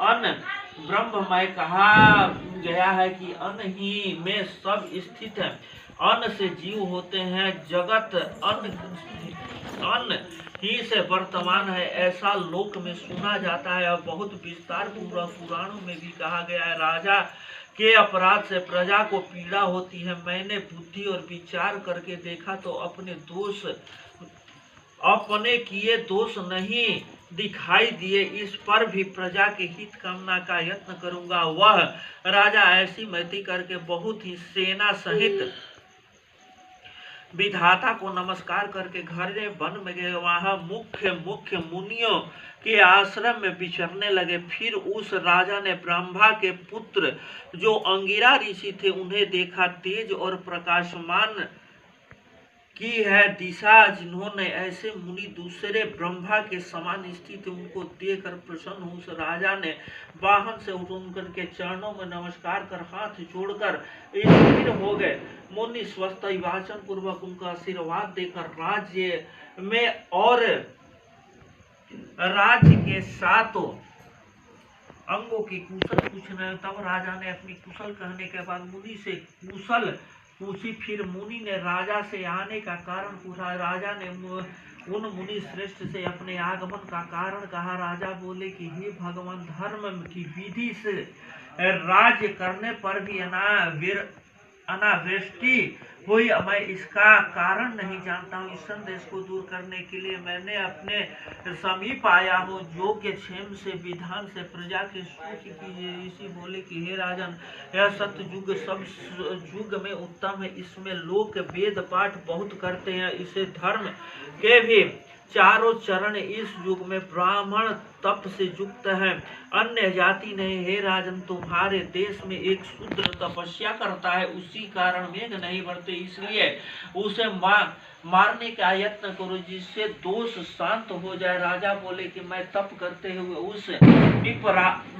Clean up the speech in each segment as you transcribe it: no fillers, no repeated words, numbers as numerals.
अन्न ब्रह्ममय कहा गया है कि अन्न ही में सब स्थित है। अन्न से जीव होते हैं, जगत अन्न ही से वर्तमान है, ऐसा लोक में सुना जाता है और बहुत विस्तार पूर्वक पुराणों में भी कहा गया है। राजा के अपराध से प्रजा को पीड़ा होती है। मैंने बुद्धि और विचार करके देखा तो अपने किए दोष नहीं दिखाई दिए। इस पर भी प्रजा के हित कामना का यत्न करूंगा। वह राजा ऐसी मति करके बहुत ही सेना सहित विधाता को नमस्कार करके घर वन में गए। वहां मुख्य मुख्य मुनियों के आश्रम में विचरने लगे। फिर उस राजा ने ब्रह्मा के पुत्र जो अंगिरा ऋषि थे उन्हें देखा। तेज और प्रकाशमान की है दिशा जिन्होंने ऐसे मुनि दूसरे ब्रह्मा के समान स्थित उनको देखकर प्रसन्न उस राजा ने वाहन से उतर के चरणों में नमस्कार कर हाथ जोड़कर स्थिर हो गए। मुनि स्वस्थ वाचन पूर्वक उनका आशीर्वाद देकर राज्य में और राज्य के सातों अंगों की कुशल पूछने। तब राजा ने अपनी कुशल कहने के बाद मुनि से कुशल पूछी। फिर मुनि ने राजा से आने का कारण पूछा। राजा ने उन मुनि श्रेष्ठ से अपने आगमन का कारण कहा। राजा बोले कि हे भगवान, धर्म की विधि से राज्य करने पर भी अनावृष्टि हुई। मैं इसका कारण नहीं जानता हूँ। इस संदेश को दूर करने के लिए मैंने अपने समीप आया हूँ। योग्य क्षेम से विधान से प्रजा के सुख कीजिए। इसी बोले कि हे राजन, यह सत्य युग सब युग में उत्तम है। इसमें लोग वेद पाठ बहुत करते हैं। इसे धर्म के भी चारों चरण इस युग में ब्राह्मण तप से युक्त है, अन्य जाति नहीं। हे राजन, तुम्हारे देश में एक शूद्र तपस्या करता है, उसी कारण मेघ नहीं बढ़ते, इसलिए उसे मारने का यत्न करो जिससे दोष शांत हो जाए। राजा बोले कि मैं तप करते हुए उस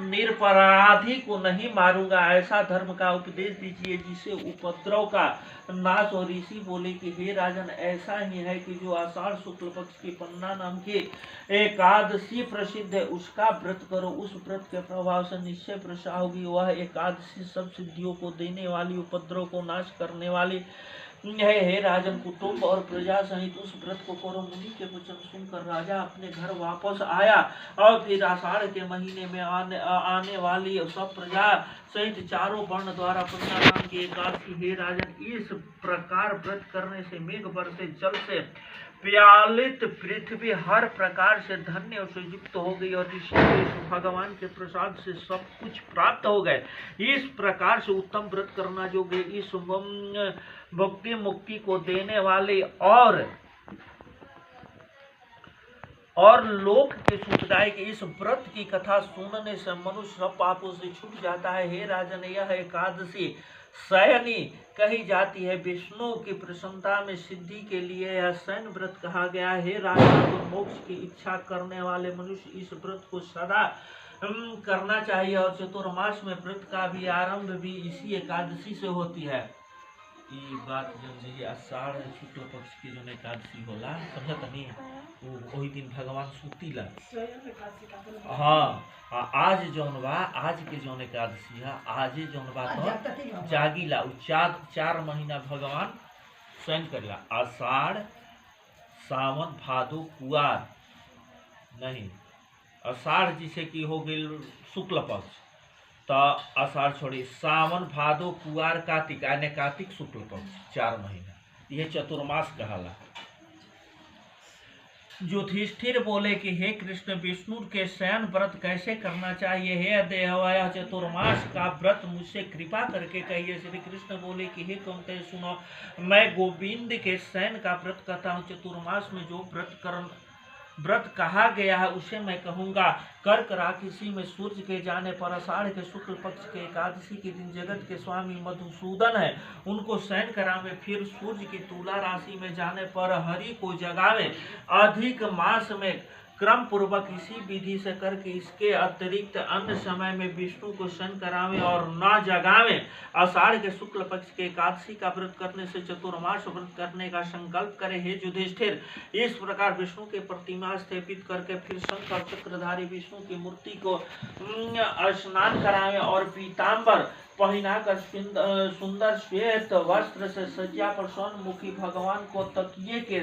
निरपराधी को नहीं मारूंगा। ऐसा धर्म का उपदेश दीजिए जिससे उपद्रव का नाश हो। ऋषि बोले कि हे राजन, ऐसा ही है कि जो आषाढ़ शुक्ल पक्ष की पन्ना नाम की एकादशी प्रसिद्ध है, उसका व्रत करो। उस व्रत के प्रभाव से निश्चय प्रसन्न होगी। वह एकादशी सब सिद्धियों को देने वाली, उपद्रव को नाश करने वाली है। हे राजन, कुटुंब और प्रजा सहित उस व्रत को करो। मुनि के वचन सुनकर राजा अपने घर वापस आया और फिर आषाढ़ के महीने में आने वाली सब प्रजा सहित चारों वर्ण द्वारा पन्ना नाम की एकादशी। हे राजन, इस प्रकार व्रत करने से मेघ बरसे, जल से प्यालित पृथ्वी हर प्रकार से धन्य और से युक्त हो गई और ऋषि भगवान के प्रसाद से सब कुछ प्राप्त हो गए। इस प्रकार से उत्तम व्रत करना जो इस भक्ति मुक्ति को देने वाले और लोक के सुखदायक इस व्रत की कथा सुनने से मनुष्य सब पापों से छूट जाता है। हे राजन, यह एकादशी शयनी कही जाती है। विष्णु की प्रसन्नता में सिद्धि के लिए यह शयन व्रत कहा गया है। हे राजन, तो मोक्ष की इच्छा करने वाले मनुष्य इस व्रत को सदा करना चाहिए और चतुर्मास में व्रत का भी आरंभ भी इसी एकादशी से होती है। ये बात जब आषाढ़ शुक्ल पक्ष की जो एकादशी होला, समझत नहीं, वही दिन भगवान सुतीला। हाँ, आज जौन बा, आज के जौन एकादशी है, आज जौन बा तो जागीला। चार महीना भगवान शयन करेला। आषाढ़, सावन, भादो, कुआर नहीं, आषाढ़ जिसे कि हो गई शुक्ल पक्ष, तो आषाढ़ छोड़ी, सावन, भादो, कुआर, कार्तिक, यानी कार्तिक शुक्ल पक्ष 4 महीना, यह चतुर्मास कहला। युधिष्ठिर बोले कि हे कृष्ण, विष्णु के शयन व्रत कैसे करना चाहिए? हे देवया, चतुर्मास का व्रत मुझसे कृपा करके कहिए। श्री कृष्ण बोले कि हे कुंती, सुनो, मैं गोविंद के शयन का व्रत करता हूँ। चतुर्मास में जो व्रत कहा गया है उसे मैं कहूँगा। कर्क राशि में सूर्य के जाने पर आषाढ़ के शुक्ल पक्ष के एकादशी के दिन जगत के स्वामी मधुसूदन है, उनको शयन करावे। फिर सूर्य की तुला राशि में जाने पर हरि को जगावे। अधिक मास में क्रम पूर्वक इसी विधि से करके इसके अतिरिक्त अन्य समय में विष्णु को शयन करावे और न जगावे। आषाढ़ के शुक्ल पक्ष के एकादशी का व्रत करने से चतुर्मास व्रत करने का संकल्प करे। हे युधिष्ठिर, इस प्रकार विष्णु के प्रतिमा स्थापित करके फिर शंख और चक्रधारी विष्णु की मूर्ति को स्नान करावे और पीताम्बर पहनाकर सुंदर श्वेत वस्त्र से सज्जा पर स्वर्ण भगवान को तकिए के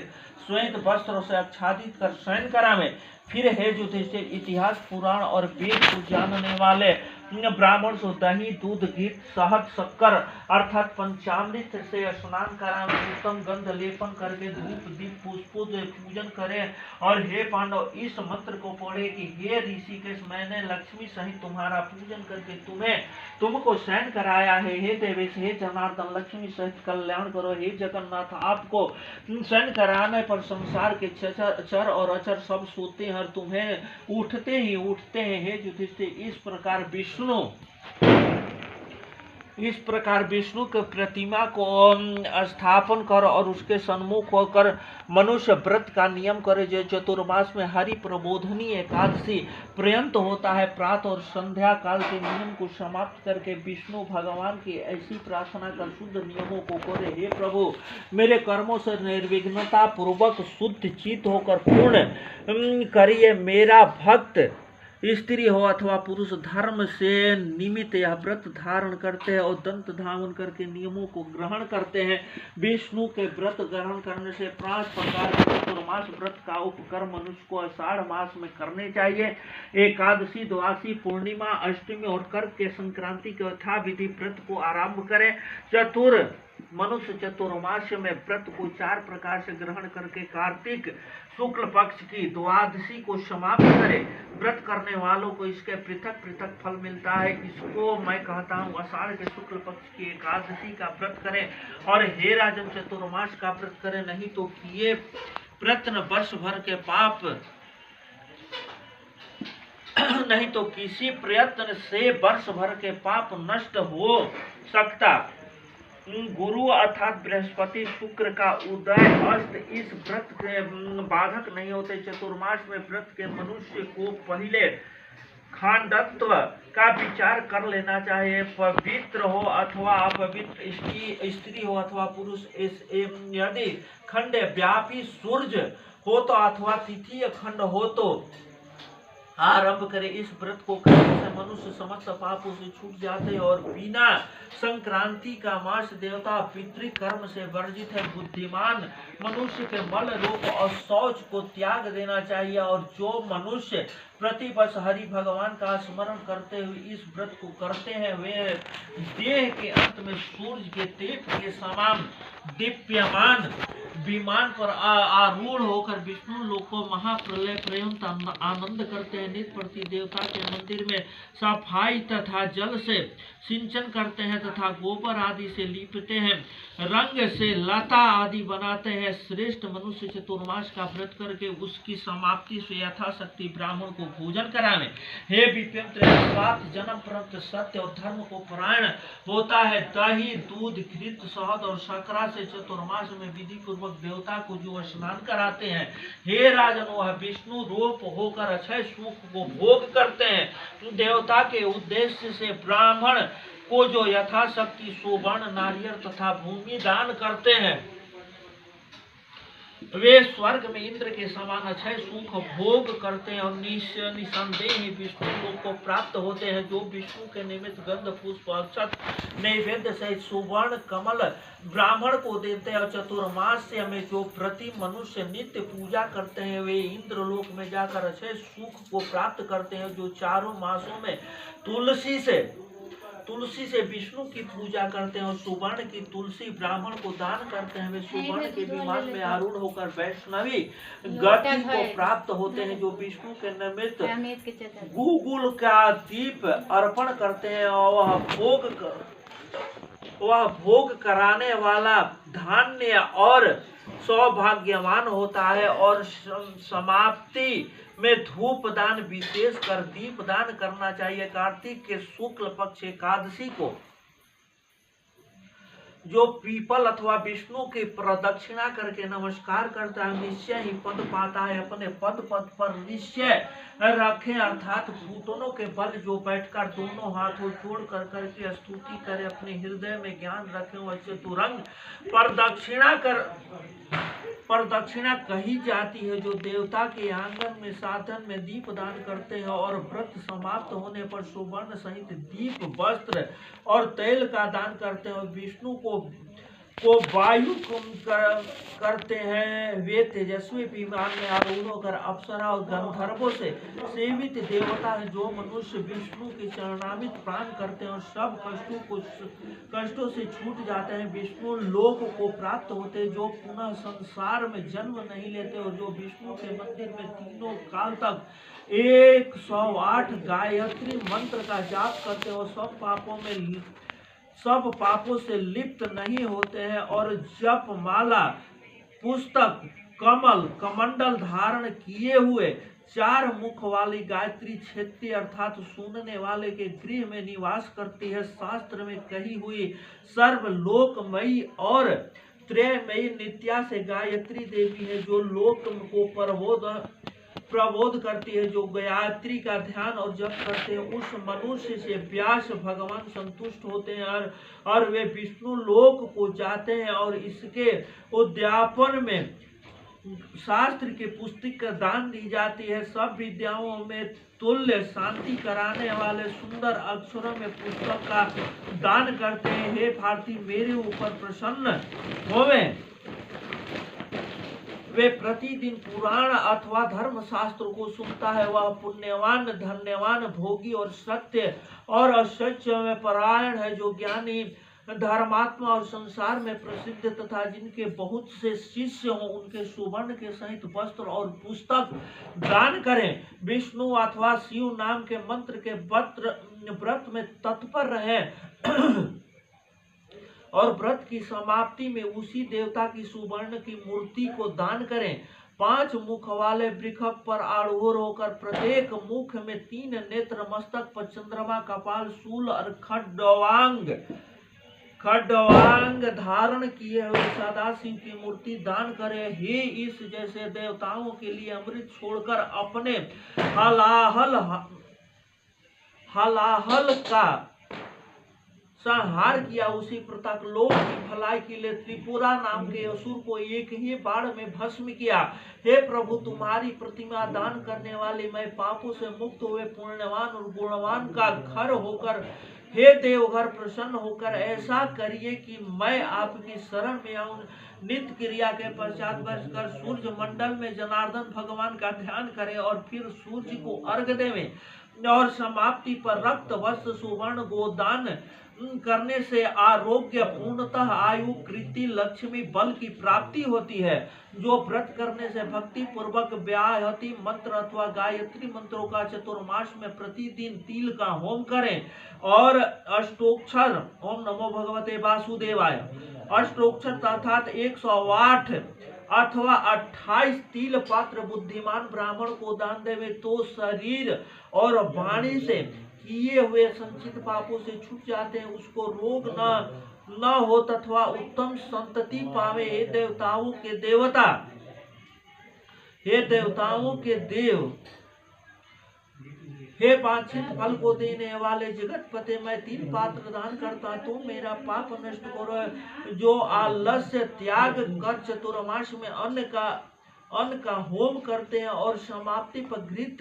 श्वेत वस्त्रों से आच्छादित कर शयन करावे। फिर हे युधिष्ठिर, इतिहास पुराण और वेद को जानने वाले ब्राह्मण को दही दूध घी शहद शक्कर अर्थात पंचामृत से स्नान करावे, उत्तम गंध लेपन करके धूप दीप पुष्पों से पूजन करें। और हे पांडव, इस मंत्र को पढ़े कि हे ऋषिकेश, मैंने लक्ष्मी सहित तुम्हारा पूजन करके तुमको शयन कराया है। हे देवेश, हे जनार्दन, लक्ष्मी सहित कल्याण करो। हे जगन्नाथ, आपको शयन कराने पर संसार के चर और अचर सब सोते हैं और तुम्हें उठते ही उठते हैं। हे युधिष्ठिर, इस प्रकार विष्णु के प्रतिमा को स्थापन कर और उसके सन्मुख होकर मनुष्य व्रत का नियम करे, जो चतुर्मास में हरि प्रबोधनी एकादशी पर्यंत होता है। प्रातः और संध्या काल के नियम को समाप्त करके विष्णु भगवान की ऐसी प्रार्थना कर शुद्ध नियमों को करे। हे प्रभु, मेरे कर्मों से निर्विघ्नता पूर्वक शुद्ध चित्त होकर पूर्ण करिए। मेरा भक्त स्त्री हो अथवा पुरुष धर्म से निमित्त यह व्रत धारण करते हैं और दंत धावन करके नियमों को ग्रहण करते हैं। विष्णु के व्रत ग्रहण करने से 5 प्रकार के चतुर्मास व्रत का उपक्रम मनुष्य को आषाढ़ मास में करने चाहिए। एकादशी, द्वादशी, पूर्णिमा, अष्टमी और कर्क के संक्रांति के यथाविधि व्रत को आरंभ करें। मनुष्य चतुर्मास में व्रत को 4 प्रकार से ग्रहण करके कार्तिक शुक्ल पक्ष की द्वादशी को समाप्त करे। व्रत करने वालों को इसके पृथक पृथक फल मिलता है। इसको मैं कहता हूँ आषाढ़ के शुक्ल पक्ष की एकादशी का व्रत करें और हे राजन, चतुर्मास का व्रत करें, नहीं तो किए प्रयत्न वर्ष भर के पाप नहीं तो किसी प्रयत्न से वर्ष भर के पाप नष्ट हो सकता। गुरु अर्थात बृहस्पति शुक्र का उदय अस्त इस व्रत के बाधक नहीं होते। चतुर्मास में व्रत के मनुष्य को पहले खांडत्व का विचार कर लेना चाहिए। पवित्र हो अथवा अपवित्र, स्त्री हो अथवा पुरुष, यदि खंड व्यापी सूर्य हो तो अथवा तिथि खंड हो तो आरंभ करे। इस व्रत को करने से मनुष्य समस्त पापों से छूट जाते हैं और बिना संक्रांति का मास देवता पितृकर्म से वर्जित है। बुद्धिमान मनुष्य के मल रोग और शौच को त्याग देना चाहिए और जो मनुष्य प्रतिवर्ष हरि भगवान का स्मरण करते हुए इस व्रत को करते हैं, वे देह के अंत में सूर्य के तेज के समान दीप्यमान विमान पर आरूढ़ होकर विष्णु लोक को महाप्रलय पर्यंत आनंद करते हैं। नित्य प्रति देवता के मंदिर में सफाई तथा जल से सिंचन करते हैं तथा गोबर आदि से लीपते हैं, रंग से लता आदि बनाते हैं। श्रेष्ठ मनुष्य चतुर्मास का व्रत करके उसकी समाप्ति से यथाशक्ति ब्राह्मण को भोजन करावे। हे विप्रेंद्र, 7 जन्म पर्यंत सत्य और धर्म को परायण होता है। दही दूध घृत शहद और शकरा से चतुर्मास में विधि पूर्वक देवता को जो स्नान कराते हैं, हे राजन, वह विष्णु रूप होकर अक्षय सुख को भोग करते हैं। देवता के उद्देश्य से ब्राह्मण को जो यथाशक्ति सुवर्ण नारियल तथा भूमि दान करते हैं, वे स्वर्ग में इंद्र के समान अक्षय सुख भोग करते हैं और निसंदेह विष्णु लोक को प्राप्त होते हैं। जो विष्णु के निमित्त गंध पुष्प अक्षत नैवेद्य सहित सुवर्ण कमल ब्राह्मण को देते हैं और चतुर्मास में जो प्रति मनुष्य नित्य पूजा करते हैं, वे इंद्र लोक में जाकर अक्षय सुख को प्राप्त करते हैं। जो चारों मासों में तुलसी से विष्णु की पूजा करते हैं और सुवर्ण की तुलसी ब्राह्मण को दान करते हैं, वे सुवर्ण के विमान में आरूढ़ होकर वैष्णवी गति को प्राप्त होते हैं। जो विष्णु के निमित्त गूगुल का दीप अर्पण करते हैं और वह भोग कराने वाला धान्य और सौभाग्यवान होता है। और समाप्ति में धूप दान, विशेष कर दीप दान करना चाहिए। कार्तिक के शुक्ल पक्ष एकादशी को जो पीपल अथवा विष्णु की प्रदक्षिणा करके नमस्कार करता है निश्चय ही पद पाता है। अपने पद पर निश्चय रखे अर्थात घुटनों के बल जो बैठकर दोनों हाथों जोड़ कर करके स्तुति करे, अपने हृदय में ज्ञान रखे और चतुरंग प्रदक्षिणा कही जाती है। जो देवता के आंगन में साधन में दीप दान करते हैं और व्रत समाप्त होने पर सुवर्ण सहित दीप वस्त्र और तेल का दान करते हैं और विष्णु को वायु करते हैं। वे तेजस्वी विमान में आरूढ़ होकर अप्सरा और गंधर्वों से सेवित देवता है। जो मनुष्य विष्णु के चरणामृत प्राण करते हैं और सब कष्टों से छूट जाते हैं, विष्णु लोक को प्राप्त होते हैं। जो पुनः संसार में जन्म नहीं लेते और जो विष्णु के मंदिर में तीनों काल तक 108 गायत्री मंत्र का जाप करते हैं और सब पापों से लिप्त नहीं होते हैं और जप माला पुस्तक कमल कमंडल धारण किए हुए 4 मुख वाली गायत्री क्षेत्रीय अर्थात सुनने वाले के गृह में निवास करती है। शास्त्र में कही हुई सर्वलोकमयी और त्रयमयी नित्या से गायत्री देवी है। जो लोक को प्रबोध करती है। जो गायत्री का ध्यान और जप करते हैं उस मनुष्य से व्यास भगवान संतुष्ट होते हैं और वे विष्णु लोक को जाते हैं और इसके उद्यापन में शास्त्र की पुस्तक का दान दी जाती है। सब विद्याओं में तुल्य शांति कराने वाले सुंदर अक्षरों में पुस्तक का दान करते हैं। हे भारती मेरे ऊपर प्रसन्न होवे। वे प्रतिदिन पुराण अथवा धर्म शास्त्र को सुनता है। वह पुण्यवान धन्यवान भोगी और सत्य और असत्य में परायण है। जो ज्ञानी धर्मात्मा और संसार में प्रसिद्ध तथा जिनके बहुत से शिष्य हों उनके सुवर्ण के सहित वस्त्र और पुस्तक दान करें। विष्णु अथवा शिव नाम के मंत्र के व्रत में तत्पर रहे और व्रत की समाप्ति में उसी देवता की सुवर्ण की मूर्ति को दान करें। 5 मुख वाले वृक्ष पर आरूढ़ होकर प्रत्येक मुख में 3 नेत्र, मस्तक पर चंद्रमा, कपाल, शूल और खड्वांग धारण किए हुए सदाशिव की मूर्ति दान करे। हे इस जैसे देवताओं के लिए अमृत छोड़कर अपने हलाहल का संहार किया, उसी प्रकार लोक की भलाई के लिए त्रिपुरा नाम के असुर को एक ही बाण में भस्म किया। हे प्रभु तुम्हारी प्रतिमा दान करने वाली मैं पापों से मुक्त हुए पुण्यवान और गुणवान का घर होकर हे देवघर प्रसन्न होकर ऐसा करिए कि मैं आपकी शरण में आऊं। नित्य क्रिया के पश्चात बैठकर सूर्य मंडल में जनार्दन भगवान का ध्यान करें और फिर सूर्य को अर्घ देवें और समाप्ति पर रक्त वस्त्र सुवर्ण गोदान करने से आरोग्य पूर्णतः आयु कृति लक्ष्मी बल की प्राप्ति होती है। जो व्रत करने से भक्ति पूर्वक व्याहति मंत्र अथवा गायत्री मंत्रों का चतुर्मास में प्रतिदिन तिल का होम करें और अष्टोक्षर ओम नमो भगवते वासुदेवाय अष्टोक्षर अर्थात 108 अथवा 28 तिल पात्र बुद्धिमान ब्राह्मण को दान देवे तो शरीर और वाणी से किए हुए संचित पापों से छूट जाते हैं। उसको रोग न हो तथा उत्तम संतति पावे। हे देवताओं के देवता, हे देवताओं के देव, हे वांछित फल को देने वाले जगतपते मैं 3 पात्र दान करता तुम मेरा पाप नष्ट करो। जो आलस्य त्याग कर चतुर्मास में अन्न का होम करते हैं और समाप्ति पर घृत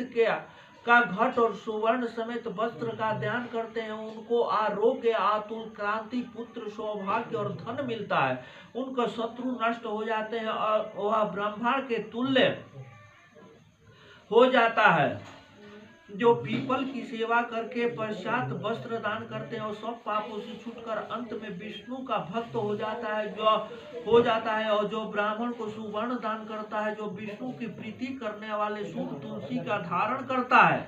का घट और सुवर्ण समेत वस्त्र का ध्यान करते हैं उनको आरोग्य आतुल क्रांति पुत्र सौभाग्य और धन मिलता है। उनका शत्रु नष्ट हो जाते हैं और वह ब्रह्मांड के तुल्य हो जाता है। जो पीपल की सेवा करके पश्चात वस्त्र दान करते हैं और सब पापों से छूटकर अंत में विष्णु का भक्त हो जाता है और जो ब्राह्मण को सुवर्ण दान करता है, जो विष्णु की प्रीति करने वाले शुभ तुलसी का धारण करता है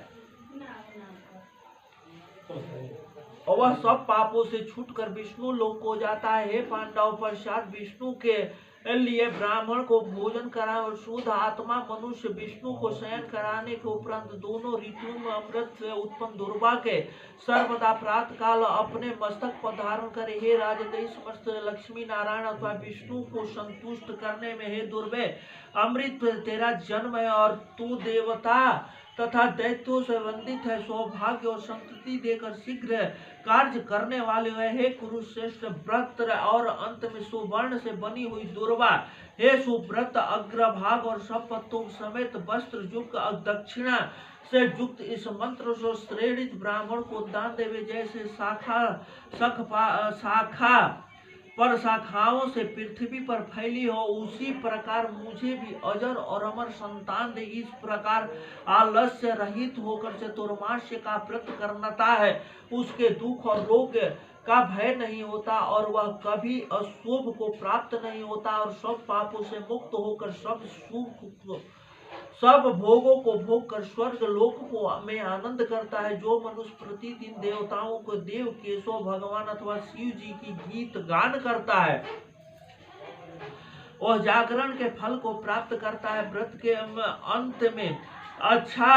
और वह सब पापों से छूटकर विष्णु लोक को जाता है। हे पांडव पश्चात विष्णु के लिए ब्राह्मण को भोजन कराए और शुद्ध आत्मा मनुष्य विष्णु को शयन कराने के उपरांत दोनों ऋतुओं में अमृत से उत्पन्न दुर्वा के सर्वदा प्रातः काल अपने मस्तक पर धारण करे। हे राजदेव, समस्त लक्ष्मी नारायण अथवा विष्णु को संतुष्ट करने में हे दुर्वे अमृत तेरा जन्म है और तू देवता तथा दैत्यों से वंदित है। सौभाग्य और संतति देकर शीघ्र कार्य करने वाले हुए हे कुरुश्रेष्ठ व्रत और अंत में सुवर्ण से बनी हुई दुर्वा, हे सुव्रत अग्रभाग और सब पत्तों समेत वस्त्र युक्त दक्षिणा से युक्त इस मंत्र से श्रेणित ब्राह्मण को दान देवे। जैसे शाखा पर शाखाओं से पृथ्वी पर फैली हो, उसी प्रकार मुझे भी अजर और अमर संतान दे। इस प्रकार आलस्य रहित होकर चतुर्मास्य का व्रत करता है, उसके दुख और रोग का भय नहीं होता और वह कभी अशुभ को प्राप्त नहीं होता और सब पापों से मुक्त होकर सब भोगों को भोग कर स्वर्ग लोक को में आनंद करता है। जो मनुष्य प्रतिदिन देवताओं को देव केशव भगवान अथवा शिव जी की गीत गान करता है, वह जागरण के फल को प्राप्त करता है। व्रत के अंत में अच्छा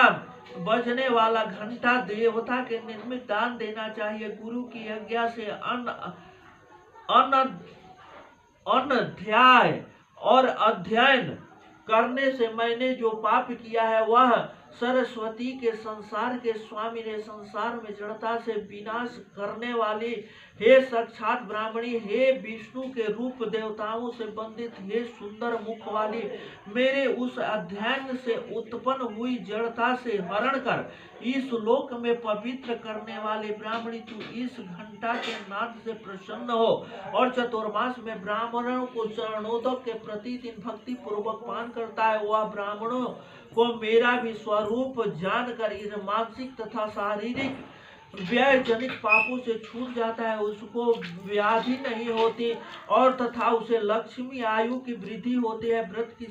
बजने वाला घंटा देवता के निर्मित दान देना चाहिए। गुरु की आज्ञा से अनध्याय और अध्ययन करने से मैंने जो पाप किया है वह सरस्वती के संसार के स्वामी ने संसार में जड़ता से विनाश करने वाली हे साक्षात ब्राह्मणी, हे विष्णु के रूप देवताओं से बंदित, हे सुंदर मुख वाली, मेरे उस अध्ययन से उत्पन्न हुई जड़ता से हरण कर इस लोक में पवित्र करने वाले ब्राह्मणी, तू इस घंटा के नाद से प्रसन्न हो और चतुर्मास में ब्राह्मणों को चरणोदक के प्रतिदिन भक्ति पूर्वक पान करता है। वह ब्राह्मणों को मेरा भी स्वरूप जानकर इस मानसिक तथा शारीरिक व्यय जनित पापों से छूट जाता है, उसको व्याधि नहीं होती और तथा उसे लक्ष्मी आयु की वृद्धि होती है। व्रत की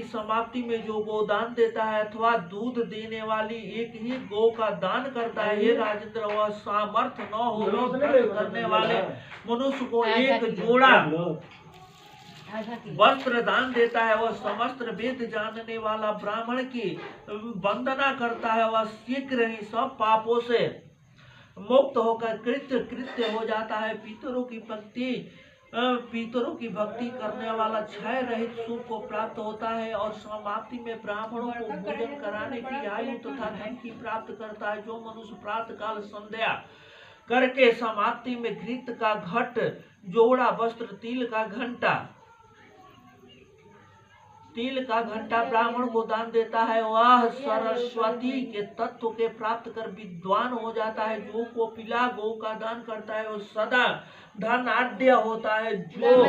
समाप्ति में जो गोदान देता है अथवा दूध देने वाली एक ही गौ का दान करता है, हे राजेंद्र, वह सामर्थ्य न हो करने वाले मनुष्य को एक जोड़ा वस्त्र दान देता है। वह समस्त वेद जानने वाला ब्राह्मण की वंदना करता है, वह शीघ्र ही सब पापों से मुक्त होकर कृत्य हो जाता है। पितरों की भक्ति करने वाला क्षय रहित सुख को प्राप्त होता है और समाप्ति में ब्राह्मणों को भोजन कराने की आयु तथा धन की प्राप्त करता है। जो मनुष्य प्रातः काल संध्या करके समाप्ति में घृत का घट, जोड़ा वस्त्र, तिल का घंटा ब्राह्मण को दान देता है, वह सरस्वती के तत्व के प्राप्त कर विद्वान हो जाता है। जो कपिला गौ का दान करता है वो सदा धनाढ्य होता है। जो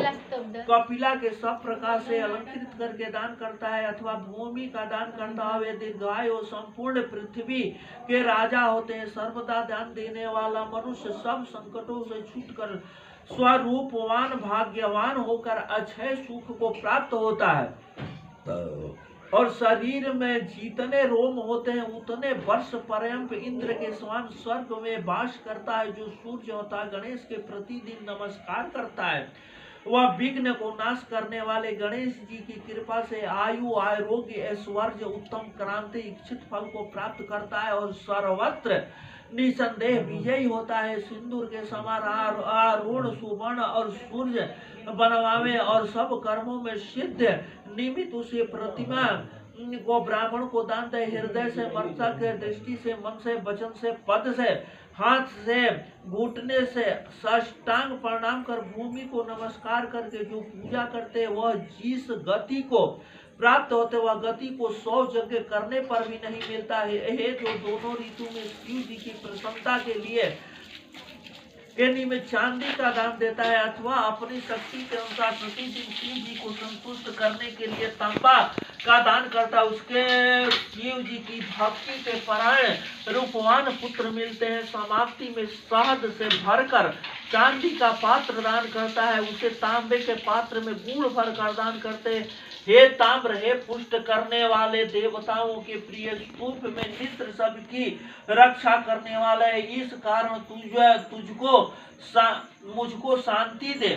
कपिला के सब प्रकार से अलंकृत करके दान करता है अथवा भूमि का दान करता है, वे दीर्घायु और संपूर्ण पृथ्वी के राजा होते हैं। सर्वदा दान देने वाला मनुष्य सब संकटों से छूटकर स्वरूपवान भाग्यवान होकर अक्षय सुख को प्राप्त होता है और शरीर में जितने रोम होते हैं उतने वर्ष पर्यंत इंद्र के समान स्वर्ग में वास करता है। जो सूर्य होता है गणेश के प्रतिदिन नमस्कार करता है, वह विघ्न को नाश करने वाले गणेश जी की कृपा से आयु, आरोग्य, ऐश्वर्य, उत्तम क्रांति, इच्छित फल को प्राप्त करता है और सर्वत्र निसंदेह विजयी होता है। सिंदूर के समान आरूढ़ सुवर्ण और सूर्य बनवावे और सब कर्मों में सिद्ध निमित्त उसे प्रतिमा को ब्राह्मण को दान दे। हृदय से, मस्तक से, दृष्टि से, मन से, वचन से, पद से, हाथ से, घुटने से साष्टांग प्रणाम कर भूमि को नमस्कार करके जो पूजा करते वह जिस गति को प्राप्त होते वह गति को 100 यज्ञ करने पर भी नहीं मिलता है। यह जो दोनों ऋतु में शिव जी की प्रसन्नता के लिए में चांदी का दान देता है अथवा अपनी शक्ति के अनुसार प्रतिदिन शिव जी को संतुष्ट करने के लिए तांबा का दान करता है, उसके शिव जी की भक्ति के परायण रूपवान पुत्र मिलते हैं। समाप्ति में शहद से भरकर चांदी का पात्र दान करता है, उसे तांबे के पात्र में गुड़ भरकर दान करते हैं। हे ताम्र, हे पुष्ट करने वाले देवताओं के प्रिय स्तूप में नित्र सबकी रक्षा करने वाला है, इस कारण मुझको शांति दे।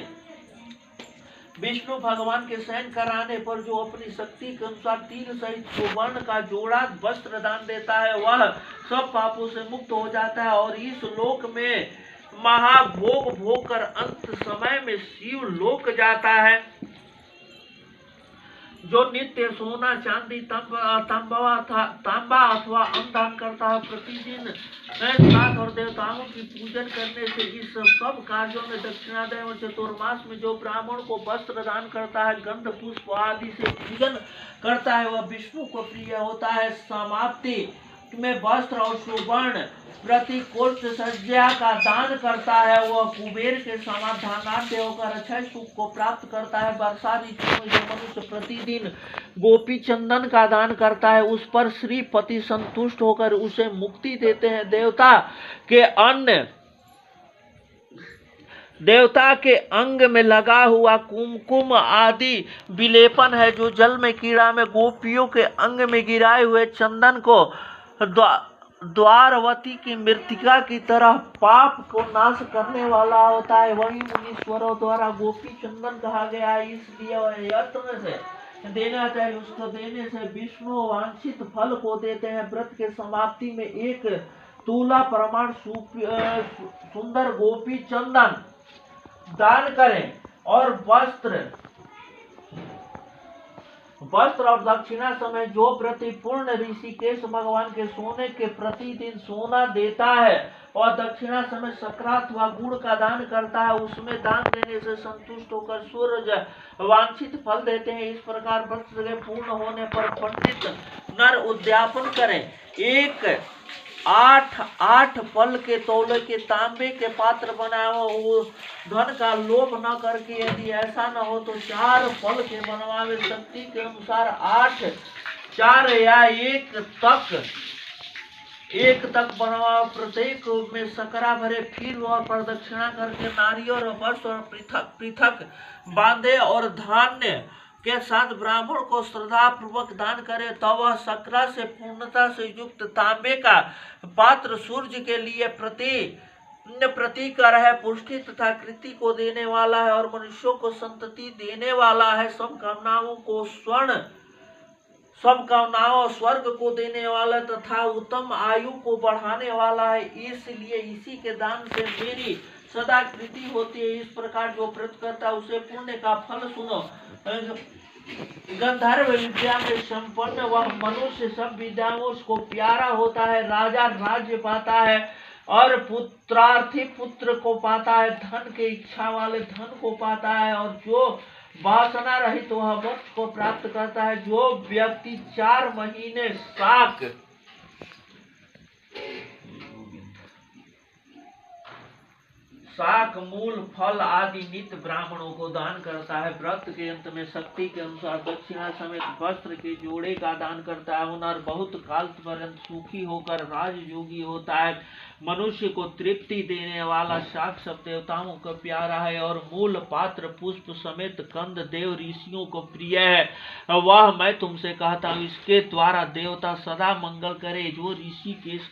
विष्णु भगवान के शयन कराने पर जो अपनी शक्ति के अनुसार 3 सहित सुवर्ण का जोड़ा वस्त्र दान देता है वह सब पापों से मुक्त हो जाता है और इस लोक में महाभोग भोग कर अंत समय में शिव लोक जाता है। जो नित्य सोना चांदी तांबा अथवा अन्न दान करता है प्रतिदिन सात और देवताओं की पूजन करने से इस सब कार्यों में दक्षिणा दें और चतुर्मास में जो ब्राह्मण को वस्त्र दान करता है गंध पुष्प आदि से पूजन करता है वह विष्णु को प्रिय होता है। समाप्ति में वस्त्र और सुवर्ण प्रतिकोष्ठ सज्जा का दान करता है वह कुबेर के समान धनाढ्य होकर अक्षय सुख को प्राप्त करता है। वर्षा ऋतु में जो मनुष्य प्रतिदिन गोपी चंदन का दान करता है उस पर श्रीपति संतुष्ट होकर उसे मुक्ति देते हैं। देवता के अंग में लगा हुआ कुमकुम आदि विलेपन है जो जल में कीड़ा में गोपियों के अंग में गिराए हुए चंदन को द्वारवती की मृतिका की तरह पाप को नाश करने वाला होता है। वही मुनीश्वरों द्वारा गोपी चंदन कहा गया है इसलिए वह यत्न से देना चाहिए। उसको देने से विष्णु वांछित फल को देते हैं। व्रत के समाप्ति में एक तुला प्रमाण सुंदर गोपी चंदन दान करें और वस्त्र और दक्षिणा समय जो व्रती पूर्ण ऋषिकेश भगवान के सोने के प्रतिदिन सोना देता है और दक्षिणा समय सकरा अथवा गुड़ का दान करता है उसमें दान देने से संतुष्ट होकर सूर्य वांछित फल देते हैं। इस प्रकार व्रत पूर्ण होने पर पंडित नर उद्यापन करें। एक 8 पल के तौले के तांबे के पात्र बनाओ धन का लोभ न करके यदि ऐसा न हो तो 4 पल के बनवावे शक्ति के अनुसार 8 4 या 1 तक बनवा प्रत्येक में सकरा भरे फिर और प्रदक्षिणा करके नारियल और वस्त्र और पृथक बांधे और धान्य के साथ ब्राह्मण को श्रद्धा पूर्वक दान करे तब वह सकरा से पूर्णता से युक्त तांबे का पात्र सूर्य के लिए प्रतीक है पुष्टि तथा कृति को देने वाला है और मनुष्यों को संतति देने वाला है। सब कामनाओं स्वर्ग को देने वाला तथा उत्तम आयु को बढ़ाने वाला है इसलिए इसी के दान से मेरी सदा कृति होती है। इस प्रकार जो व्रत करता है उसे पुण्य का फल सुनो। गंधर्व विद्या में संपन्न वह मनुष्य सब विद्याओं को प्यारा होता है। राजा राज्य पाता है और पुत्रार्थी पुत्र को पाता है। धन के इच्छा वाले धन को पाता है और जो वासना रहित वह मोक्ष को प्राप्त करता है। जो व्यक्ति 4 महीने शाक मूल फल आदि नित्य ब्राह्मणों को दान करता है। व्रत के अंत में शक्ति के अनुसार दक्षिणा समेत वस्त्र के जोड़े का दान करता है। हुनर बहुत काल पर्यंत सुखी होकर राजयोगी होता है। मनुष्य को तृप्ति देने वाला शाक सब देवताओं को प्यारा है और मूल पात्र पुष्प समेत कंद देव ऋषियों को प्रिय है। वह मैं तुमसे कहता हूँ इसके द्वारा देवता सदा मंगल करे। जो ऋषिकेश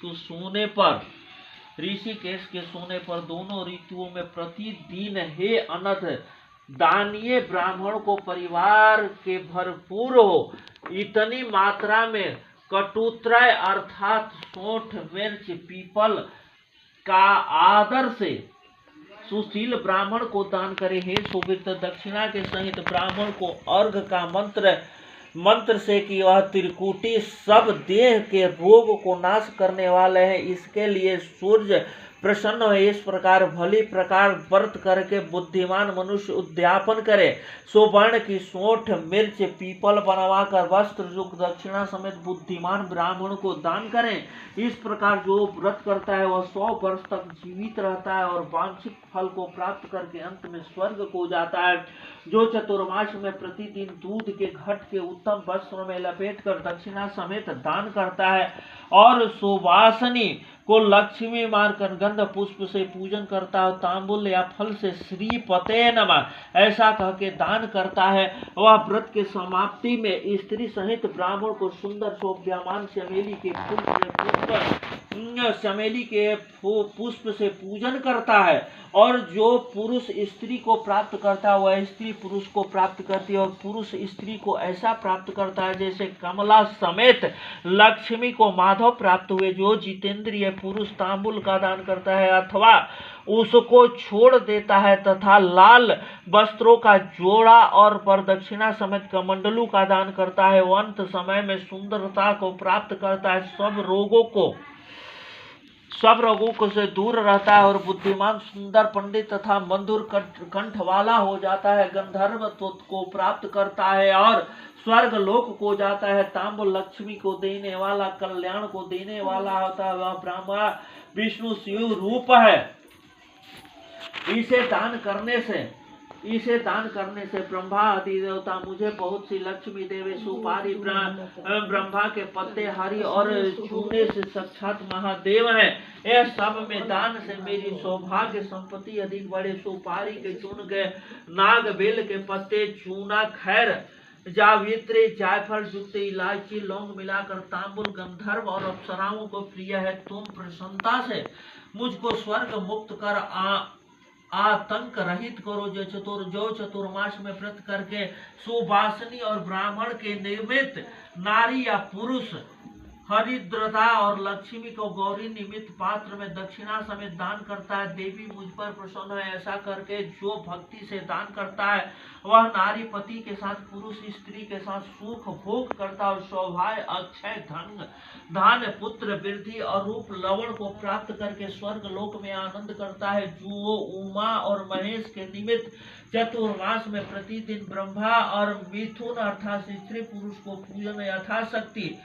के सोने पर दोनों ऋतुओं में प्रतिदिन हे अनथ दानीय ब्राह्मण को परिवार के भरपूर हो इतनी मात्रा में कटुत्रय अर्थात सोंठ मिर्च पीपल का आदर से सुशील ब्राह्मण को दान करे। हे सुवित दक्षिणा के सहित ब्राह्मण को अर्घ का मंत्र से कि वह त्रिकुटी सब देह के रोग को नाश करने वाले हैं इसके लिए सूर्य प्रसन्न है। इस प्रकार भली प्रकार व्रत करके बुद्धिमान मनुष्य उद्यापन करे। सुवर्ण की सोंठ मिर्च पीपल बनवाकर वस्त्र युक्त दक्षिणा समेत बुद्धिमान ब्राह्मण को दान करें। इस प्रकार जो व्रत करता है वह 100 वर्ष तक जीवित रहता है और वांछित फल को प्राप्त करके अंत में स्वर्ग को जाता है। जो चतुर्मास में प्रतिदिन दूध के घट के उत्तम वस्त्र में लपेट कर दक्षिणा समेत दान करता है और सुवासनी को लक्ष्मी मानकर गंध पुष्प से पूजन करता है तांबुल या फल से श्रीपते नमः ऐसा कह के दान करता है वह व्रत के समाप्ति में स्त्री सहित ब्राह्मण को सुंदर शोभ्यमान चमेली के फूल से पुष्प चमेली के पुष्प से पूजन करता है, और जो पुरुष स्त्री को प्राप्त करता है वह स्त्री पुरुष को प्राप्त करती है, और पुरुष स्त्री को ऐसा प्राप्त करता है जैसे कमला समेत लक्ष्मी को माधव प्राप्त हुए। जो जितेंद्रिय पुरुष तांबुल का दान करता है अथवा उसको छोड़ देता है तथा लाल वस्त्रों का जोड़ा और प्रदक्षिणा समेत कमंडलू का दान करता है, वो अंत समय में सुंदरता को प्राप्त करता है, सब रोगों को से दूर रहता है और बुद्धिमान सुंदर पंडित तथा मधुर कंठ वाला हो जाता है, गंधर्व को प्राप्त करता है और स्वर्ग लोक को जाता है। तांबुल लक्ष्मी को देने वाला, कल्याण को देने वाला होता है, वह ब्रह्मा विष्णु शिव रूप है। इसे दान करने से ब्रह्मा आदि देवता मुझे बहुत सी लक्ष्मी देवे, सुपारी, ब्रह्मा के पत्ते, हरि और चूने से साक्षात महादेव हैं। यह सब में दान से मेरी सौभाग्य संपत्ति अधिक बढ़े। सुपारी के चून के, नाग बेल के पत्ते, चूना, खैर, जावित्री, जायफल युक्त इलायची, लौंग मिलाकर तांबुल गंधर्व और अप्सराओं को प्रिय है। तुम प्रसन्नता से मुझको स्वर्ग मुक्त कर आतंक रहित करो। जो चतुर्मास में व्रत करके सुवासिनी और ब्राह्मण के निर्मित नारी या पुरुष हरिद्रता और लक्ष्मी को गौरी निमित्त पात्र में दक्षिणा समेत दान करता है, देवी मुझ पर प्रसन्न है। ऐसा करके जो भक्ति से दान करता है वह नारी पति के साथ, पुरुष स्त्री के साथ सुख भोग करता है और सौभाग्य, अक्षय धन, धान, पुत्र, वृद्धि और रूप लवण को प्राप्त करके स्वर्ग लोक में आनंद करता है। जो उमा और महेश के निमित्त चतुर्मास में प्रतिदिन ब्रह्मा और मिथुन अर्थात स्त्री पुरुष को पूजन यथाशक्ति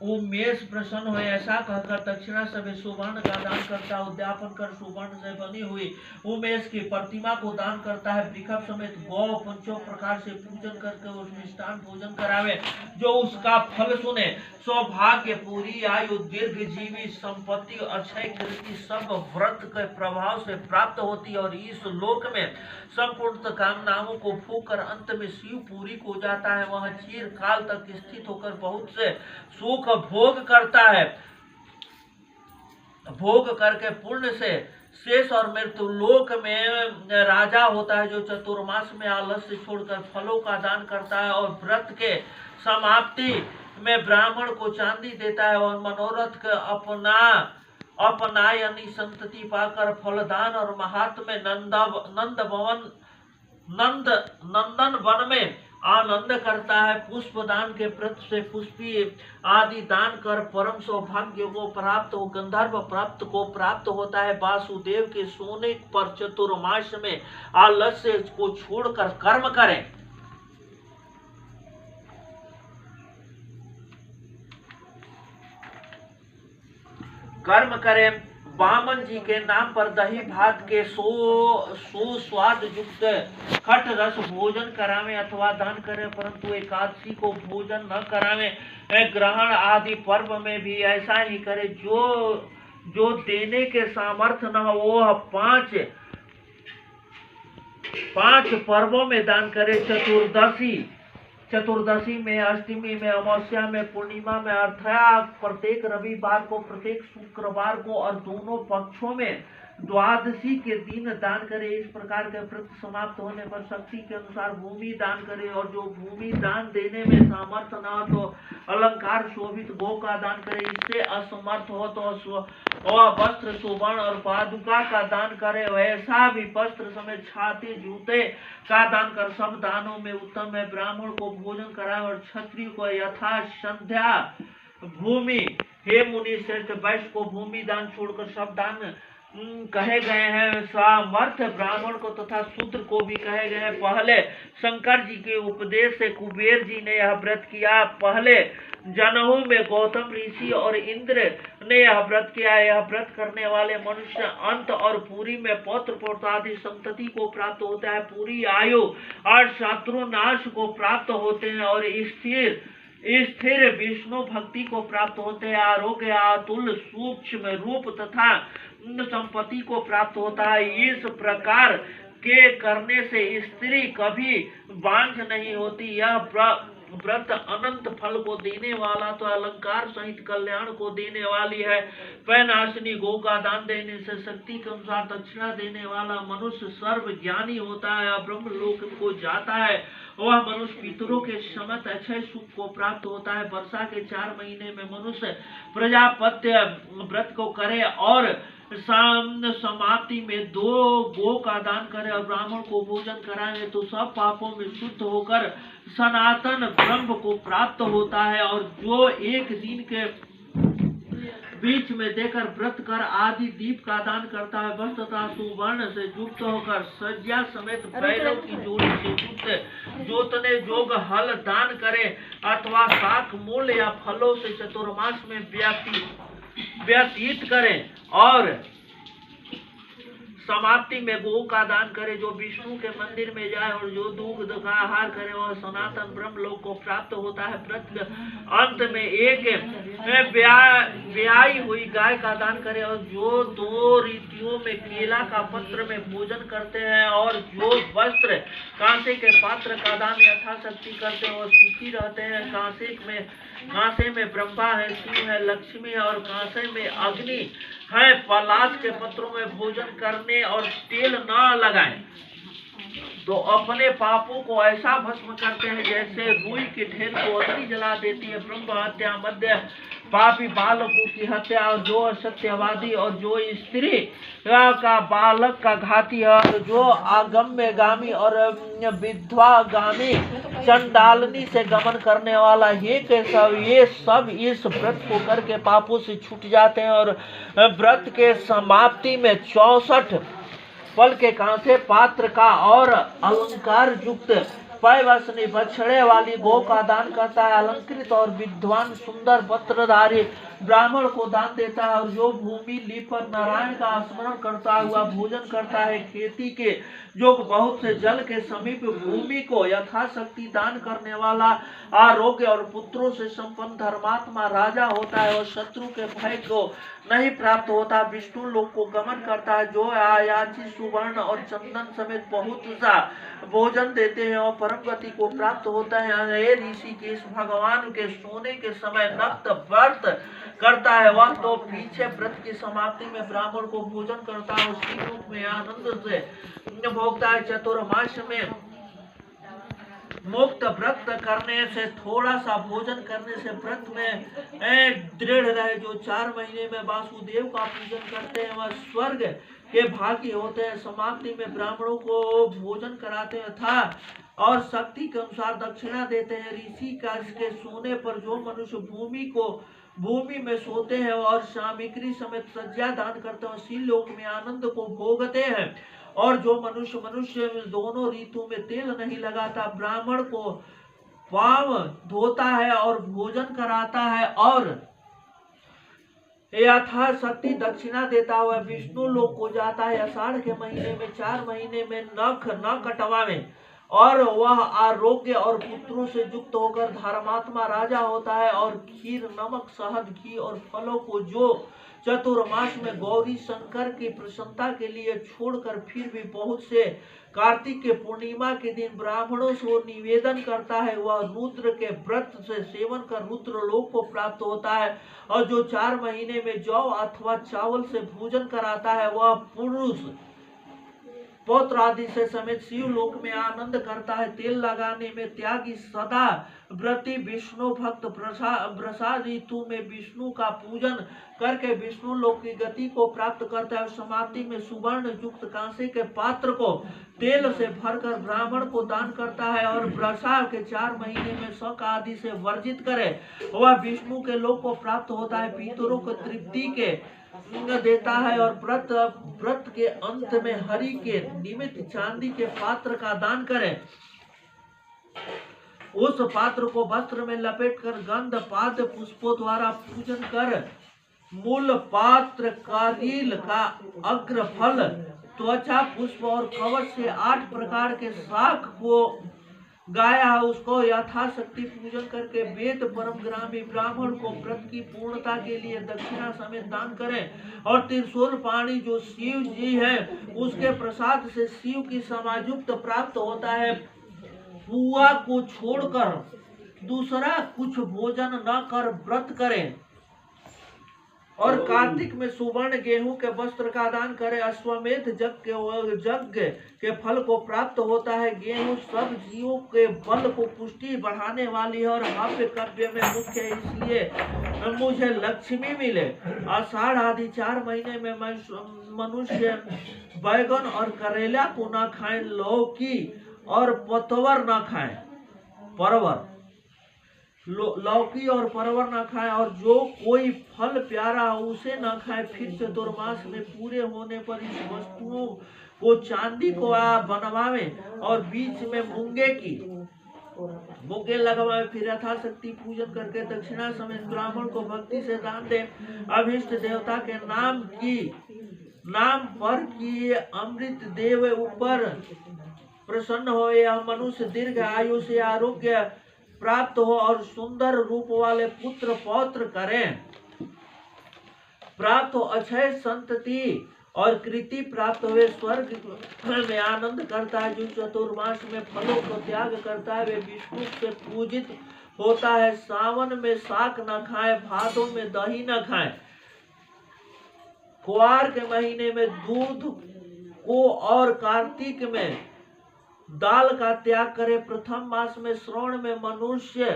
वो मेष प्रसन्न हुए। ऐसा कहकर दक्षिणा सभी सुवर्ण का दान करता है, उद्यापन कर सुवर्ण से बनी हुई उमेश की प्रतिमा को दान करता है, वृषभ समेत गौ पंचों प्रकार से पूजन करके उसमें मिष्टान भोजन करावे। जो उसका फल सुने सौभाग्य, पूरी आयु, दीर्घ जीवी, संपत्ति, अक्षय कीर्ति सब व्रत के प्रभाव से प्राप्त होती है और इस लोक में संपूर्ण कामनाओं को भोग कर अंत में शिव पूरी को जाता है। वह चिर काल तक स्थित होकर बहुत से सुख भोग करता है, भोग करके पुण्य से शेष और मृत्यु लोक में राजा होता है। जो चतुर्मास में आलस्य छोड़कर फलों का दान करता है और व्रत के समाप्ति में ब्राह्मण को चांदी देता है और मनोरथ के अपनायनी संतति पाकर फलदान और महात्म्य नंदन वन में आनंद करता है। पुष्प दान के प्रत से पुष्पी आदि दान कर परम सौभाग्य को प्राप्त हो, गंधर्व प्राप्त होता है। वासुदेव के सोने पर चतुर्मास में आलस्य को छोड़कर कर्म करें। बामन जी के नाम पर दही भात के सुस्वाद युक्त खट रस भोजन करावे अथवा दान करें, परंतु एकादशी को भोजन न करावे। ग्रहण आदि पर्व में भी ऐसा ही करे। जो देने के सामर्थ्य न हो वो पांच पर्वों में दान करे। चतुर्दशी में, अष्टमी में, अमावस्या में, पूर्णिमा में, अर्थात प्रत्येक रविवार को, प्रत्येक शुक्रवार को और दोनों पक्षों में द्वादशी के दिन दान करे। इस प्रकार के व्रत समाप्त होने पर शक्ति के अनुसार भूमि दान करे और जो भूमि दान देने में सामर्थ्य न हो तो अलंकार शोभित गो का दान करे। इससे असमर्थ हो तो वस्त्र, सुवर्ण और पादुका का दान करे। वैसा भी वस्त्र समेत छाती, जूते का दान कर। सब दानों में उत्तम है। ब्राह्मण को भोजन कराए और क्षत्रिय को यथा संध्या भूमि। हे मुनि श्रेष्ठ, वैश्य को भूमि दान छोड़कर सब दान कहे गए हैं। सामर्थ्य ब्राह्मण को तथा शूद्र को भी कहे गए हैं। पहले शंकर जी के उपदेश से कुबेर जी ने यह व्रत किया। पहले जनहू में गौतम ऋषि और इंद्र ने यह व्रत किया। यह व्रत करने वाले मनुष्य अंत और पूरी में पौत्र पौत्रादि संतति को प्राप्त होता है, पूरी आयु और शत्रु नाश को प्राप्त होते हैं और स्थिर विष्णु भक्ति को प्राप्त होते हैं। आरोग्य, अतुल सूक्ष्म रूप तथा संपत्ति को प्राप्त होता है। इस प्रकार के करने से स्त्री कभी बांझ नहीं होती। व्रत अनंत फल को देने वाला तो अलंकार सहित कल्याण को देने वाली है। पैनाशिनी गौ का दान देने से शक्ति के अनुसार दक्षिणा देने वाला मनुष्य सर्व ज्ञानी होता है, ब्रह्म लोक को जाता है। वह मनुष्य पितरों के समत अक्षय सुख को प्राप्त होता है। वर्षा के 4 महीने में मनुष्य प्रजापत्य व्रत को करे और समाप्ति में 2 गो का दान करे और ब्राह्मण को भोजन कराए तो सब पापों में शुद्ध होकर सनातन ब्रह्म को प्राप्त होता है। और जो एक दिन के बीच में देकर व्रत कर आदि दीप का दान करता है, वस्त्र तथा सुवर्ण से युक्त होकर सज्जा समेत बैलों की जोड़ी से युक्त जोतने जोग हल दान करे अथवा शाक मूल या फलों से चतुर्मास में व्यतीत करे और समाप्ति में गो का दान करे। जो विष्णु के मंदिर में जाए और जो दूध का आहार करे वह सनातन ब्रह्म लोक को प्राप्त होता है। व्रत अंत में एक ब्याई हुई गाय का दान करे और जो 2 ऋतुओं में केला का पत्र में भोजन करते हैं और जो वस्त्र कांसे के पात्र का दान यथाशक्ति करते हैं और सुखी रहते हैं। कांसे में ब्रह्मा है, शिव है, लक्ष्मी है और कांसे में अग्नि है। पलाश के पत्रों में भोजन करने और तेल न लगाएं तो अपने पापों को ऐसा भस्म करते हैं जैसे रुई के ढेर को अग्नि जला देती है। ब्रह्म हत्या, मध्य पापी बालकों की हत्या और जो असत्यवादी और जो स्त्री का बालक का घाती है और जो आगम्यगामी और विधवागामी चंडालनी से गमन करने वाला ये सब इस व्रत को करके पापों से छूट जाते हैं। और व्रत के समाप्ति में 64 फल के कांसे पात्र का और अलंकार युक्त पैवसनी बछड़े वाली गौ का दान करता है। अलंकृत और विद्वान सुंदर पत्रधारी ब्राह्मण को दान देता है और जो भूमि लीपर नारायण का स्मरण करता हुआ भोजन करता है। खेती के जो बहुत से जल के समीप भूमि को यथाशक्ति दान करने वाला आरोग्य और पुत्रों से संपन्न धर्मात्मा राजा होता है और शत्रु के भय को नहीं प्राप्त होता। विष्णु लोक को गमन करता है। जो आयाची सुवर्ण और चंदन समेत बहुत सा भोजन देते हैं और परम गति को प्राप्त होता है। ये ऋषिकेश भगवान के सोने के समय नक्त व्रत करता है वह तो पीछे व्रत की समाप्ति में ब्राह्मण को भोजन करता है, उसी रूप में आनंद से भोगता है। चतुर्मास में मुक्त व्रत करने से थोड़ा सा भोजन करने से व्रत में दृढ़ रहे। जो 4 महीने में वासुदेव का पूजन करते हैं वह स्वर्ग के भागी होते हैं। समाप्ति में ब्राह्मणों को भोजन कराते हैं था और शक्ति के अनुसार दक्षिणा देते हैं। ऋषि का के सोने पर जो मनुष्य भूमि में सोते हैं और सामग्री समेत सज्जा दान करते हैं उसी लोक में आनंद को भोगते हैं। और जो मनुष्य दोनों ऋतु में तेल नहीं लगाता, ब्राह्मण को पांव धोता है और भोजन कराता है और यथाशक्ति दक्षिणा देता हुआ विष्णु लोक को जाता है। आषाढ़ के महीने में 4 महीने में नख न कटवावे और वह आरोग्य और पुत्रों से युक्त होकर धर्मात्मा राजा होता है। और खीर, नमक, शहद, घी और फलों को जो चतुर्मास में गौरी शंकर की प्रसन्नता के लिए छोड़कर फिर भी बहुत से कार्तिक के पूर्णिमा के दिन ब्राह्मणों से निवेदन करता है वह रुद्र के व्रत से सेवन कर रुद्र लोक को प्राप्त होता है। और जो 4 महीने में जौ अथवा चावल से भोजन कराता है वह पुरुष पौत्र आदि से समेत शिव लोक में आनंद करता है। तेल लगाने में त्यागी सदा व्रती विष्णु भक्त वर्षा ऋतु में विष्णु का पूजन करके विष्णु लोक की गति को प्राप्त करता है। समाप्ति में सुवर्ण युक्त कांसे के पात्र को तेल से भरकर ब्राह्मण को दान करता है और वर्षा के 4 महीने में शक आदि से वर्जित करे वह विष्णु के लोक को प्राप्त होता है। पितरों को तृप्ति के देता है और व्रत के अंत में हरि के निमित्त चांदी के पात्र का दान करें। उस पात्र को वस्त्र में लपेटकर गंध पाद पुष्पों द्वारा पूजन कर मूल पात्र कारील का अग्र फल त्वचा पुष्प और कवच से 8 प्रकार के शाख को गाया है उसको यथाशक्ति पूजन करके वेद परमग्रामी ब्राह्मण को व्रत की पूर्णता के लिए दक्षिणा समेत दान करें। और त्रिशूल पाणी जो शिव जी है उसके प्रसाद से शिव की समायुक्त प्राप्त होता है। पुआ को छोड़कर दूसरा कुछ भोजन न कर व्रत करें और कार्तिक में सुवर्ण गेहूं के वस्त्र का दान करे। अश्वमेध यज्ञ के फल को प्राप्त होता है। गेहूं सब जीवों के बल को पुष्टि बढ़ाने वाली है और हव्य कव्य में मुख्य है, इसलिए मुझे लक्ष्मी मिले। आषाढ़ आदि 4 महीने में मनुष्य बैगन और करेला को न खाए, लौकी और पतवर न खाए, परवर लौकी और परवर न खाए, और जो कोई फल प्यारा हो उसे न खाए। फिर चतुर्मास में पूरे होने पर इस वस्तुओं को चांदी को बनवावे और बीच में मूंगे लगवाए। फिर यथाशक्ति पूजन करके दक्षिणा समेत ब्राह्मण को भक्ति से दान दे। अभिष्ट देवता के नाम पर कि अमृत देव ऊपर प्रसन्न हो, यह मनुष्य दीर्घ आयु से आरोग्य प्राप्त हो और सुंदर रूप वाले पुत्र पौत्र करें, प्राप्त हो, अक्षय संतति और कृति प्राप्त हुए। स्वर्ग में आनंद करता है। जो चतुर्मास में फलों को त्याग करता है वे विष्णु से पूजित होता है। सावन में शाक न खाए, भादों में दही न खाए, कुआर के महीने में दूध को और कार्तिक में दाल का त्याग करे। प्रथम मास में श्रवण में मनुष्य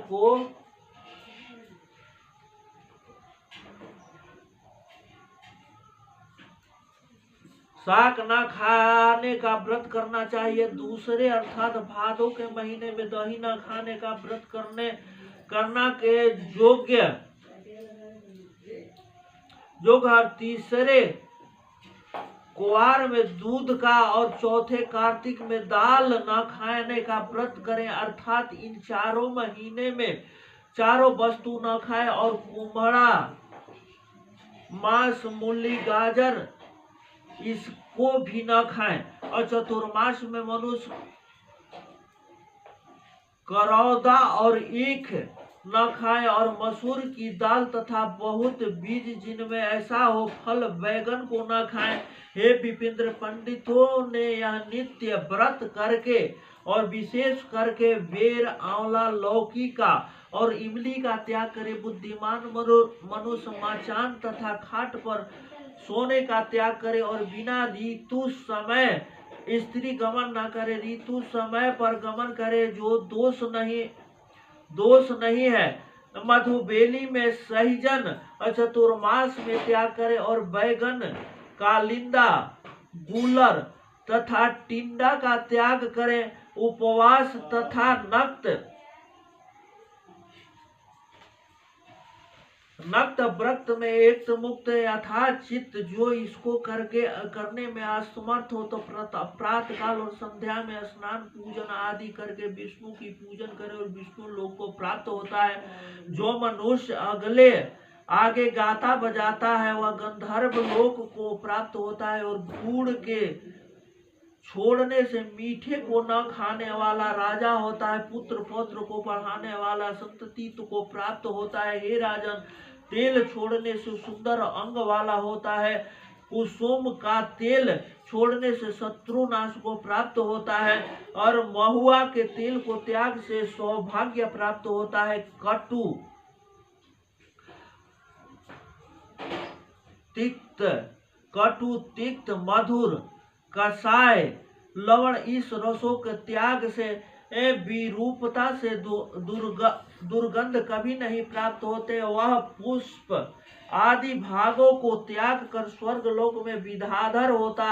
को शाक न खाने का व्रत करना चाहिए। दूसरे अर्थात भादों के महीने में दही न खाने का व्रत करना के योग्य। तीसरे कुआर में दूध का और चौथे कार्तिक में दाल न खाने का व्रत करें। अर्थात इन चारों महीने में चारों वस्तु न खाए और कुम्हड़ा, मांस, मूली, गाजर इसको भी न खाएं। और चतुर्मास में मनुष्य करौदा और ईख न खाए और मसूर की दाल तथा बहुत बीज जिनमें ऐसा हो फल बैगन को न खाएं। हे विपिंद्र, पंडितों ने यह नित्य व्रत करके और विशेष करके बेर, आंवला, लौकी का और इमली का त्याग करे। बुद्धिमान मनुष्य मचान तथा खाट पर सोने का त्याग करे और बिना ऋतु समय स्त्री गमन न करे। ऋतु समय पर गमन करे जो दोष नहीं है। मधुबेली में सहीजन चतुर्मास में त्याग करे और बैगन, कालिंदा, गूलर तथा टिंडा का त्याग करे। उपवास तथा नक्त व्रत में एक मुक्त यथाचित जो इसको करने में असमर्थ हो तो प्रातः काल और संध्या में स्नान पूजन आदि करके विष्णु की पूजन करे और विष्णु लोक को प्राप्त होता है। जो मनुष्य आगे गाता बजाता है वह गंधर्व लोक को प्राप्त होता है। और गुड़ के छोड़ने से मीठे को न खाने वाला राजा होता है। पुत्र पौत्र को बढ़ाने वाला संतति को प्राप्त होता है। हे राजन, तेल छोड़ने से सुंदर अंग वाला होता है। कुसुम का तेल छोड़ने से शत्रुनाश को प्राप्त होता है और महुआ के तेल को त्याग से सौभाग्य प्राप्त होता है। कटु, तिक्त, मधुर, कषाय, लवण इस रसों के त्याग से विरूपता से दुर्गंध कभी नहीं प्राप्त होते। वह पुष्प आदि भागों को त्याग कर स्वर्ग लोक में विद्याधर होता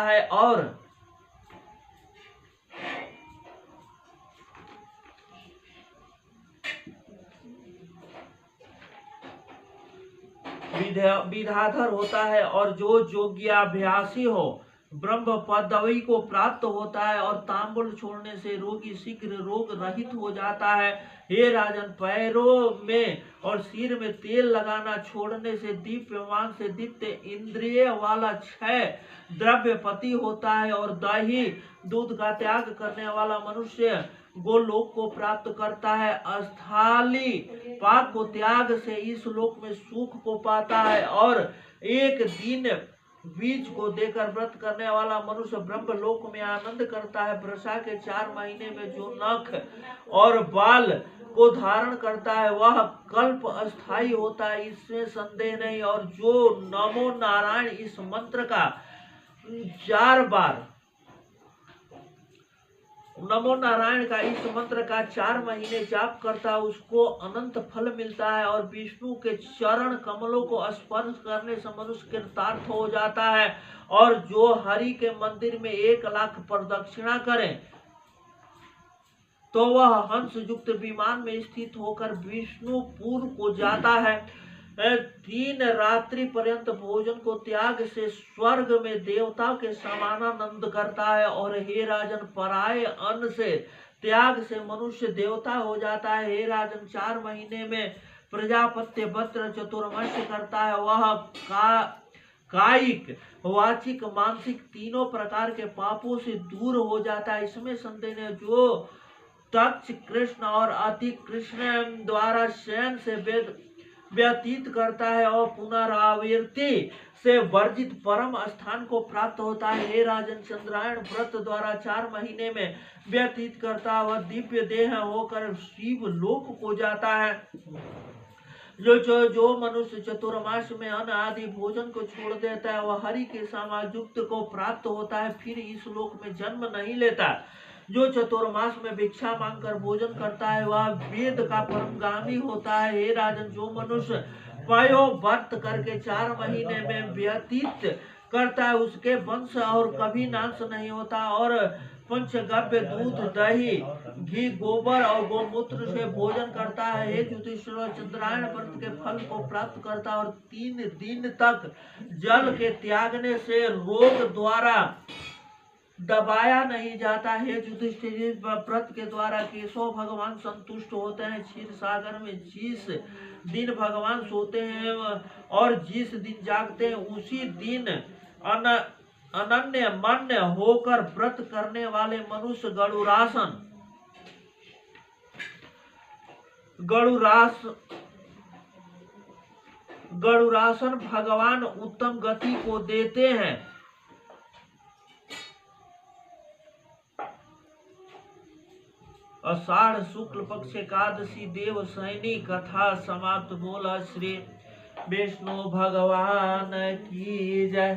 है और जो योग्याभ्यासी हो ब्रह्म पदवी को प्राप्त होता है और तांबुल छोड़ने से रोगी शीघ्र रोग रहित हो जाता है। हे राजन, पैरों में और सिर में तेल लगाना छोड़ने से दीप्यमान से दीप्त इंद्रिय वाला 6 द्रव्यपति होता है और दही दूध का त्याग करने वाला मनुष्य गोलोक को प्राप्त करता है। अस्थाली पाक को त्याग से इस लोक में सुख को पाता है। और एक दिन बीज को देकर व्रत करने वाला मनुष्य ब्रह्म लोक में आनंद करता है। वर्षा के 4 महीने में जो नख और बाल को धारण करता है वह कल्प अस्थाई होता है, इसमें संदेह नहीं। और जो नमो नारायण इस मंत्र का 4 बार नमो नारायण का इस मंत्र का 4 महीने जाप करता है उसको अनंत फल मिलता है। और विष्णु के चरण कमलों को स्पर्श करने से मनुष्य कृतार्थ हो जाता है। और जो हरि के मंदिर में 1 लाख प्रदक्षिणा करे तो वह हंस युक्त विमान में स्थित होकर विष्णुपुर को जाता है। 3 रात्रि पर्यंत भोजन को त्याग से स्वर्ग में देवताओं के समानानंद करता है। और हे राजन, पराये अन्न से त्याग से मनुष्य देवता हो जाता है। हे राजन, 4 महीने में प्रजापत्य वक्र चतुर्मास्य करता है। वह कायिक, वाचिक, मानसिक तीनों प्रकार के पापों से दूर हो जाता है, इसमें संदेह नहीं। जो तक्ष कृष्ण और अति कृष्ण द्वारा शयन से वेद व्यतीत करता है और पुनरावृत्ति से वर्जित परम स्थान को प्राप्त होता है। हे राजन, चंद्रायण व्रत द्वारा 4 महीने में व्यतीत करता वह दिव्य देह होकर शिव लोक को जाता है। जो मनुष्य चतुर्मास में अन्न आदि भोजन को छोड़ देता है वह हरि के समायुक्त को प्राप्त होता है, फिर इस लोक में जन्म नहीं लेता। जो चतुर्मास में भिक्षा मांगकर भोजन करता है वह वेद का परमगामी होता है। हे राजन, जो मनुष्य पयो व्रत करके 4 महीने में व्यतीत करता है उसके वंश और कभी नाश नहीं होता। और पंचगव्य दूध, दही, घी, गोबर और गोमूत्र से भोजन करता है। हे युधिष्ठिर, चंद्रायण व्रत के फल को प्राप्त करता है और 3 दिन तक जल के त्यागने से रोग द्वारा दबाया नहीं जाता है। युधिष्ठिर, व्रत के द्वारा केशव भगवान संतुष्ट होते हैं। क्षीर सागर में जिस दिन भगवान सोते हैं और जिस दिन जागते हैं उसी दिन अनन्य मन्य होकर व्रत करने वाले मनुष्य गरुरासन भगवान उत्तम गति को देते हैं। आषाढ़ शुक्ल पक्ष एकादशी देव सैनी कथा समाप्त। बोला श्री विष्णु भगवान की जय।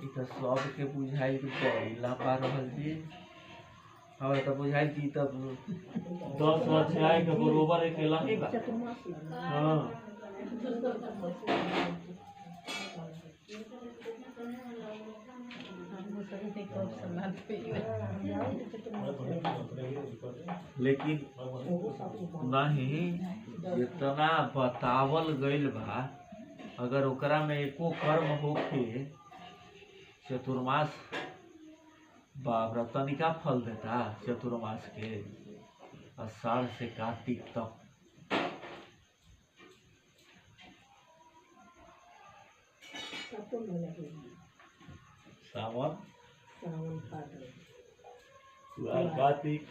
सबके बुझाई बड़ा पा रहल जी, हमारे तो बुझाई थी तब 10 अध्याय के बरोबर अकेला ही बा। हाँ लेकिन नहीं जितना बतावल गइल बा अगर ओकरा में एको कर्म होके चतुर्मास बाबरा तनिका फल देता। चतुर्मास के आषाढ़ से कार्तिक तक सावन कार्तिक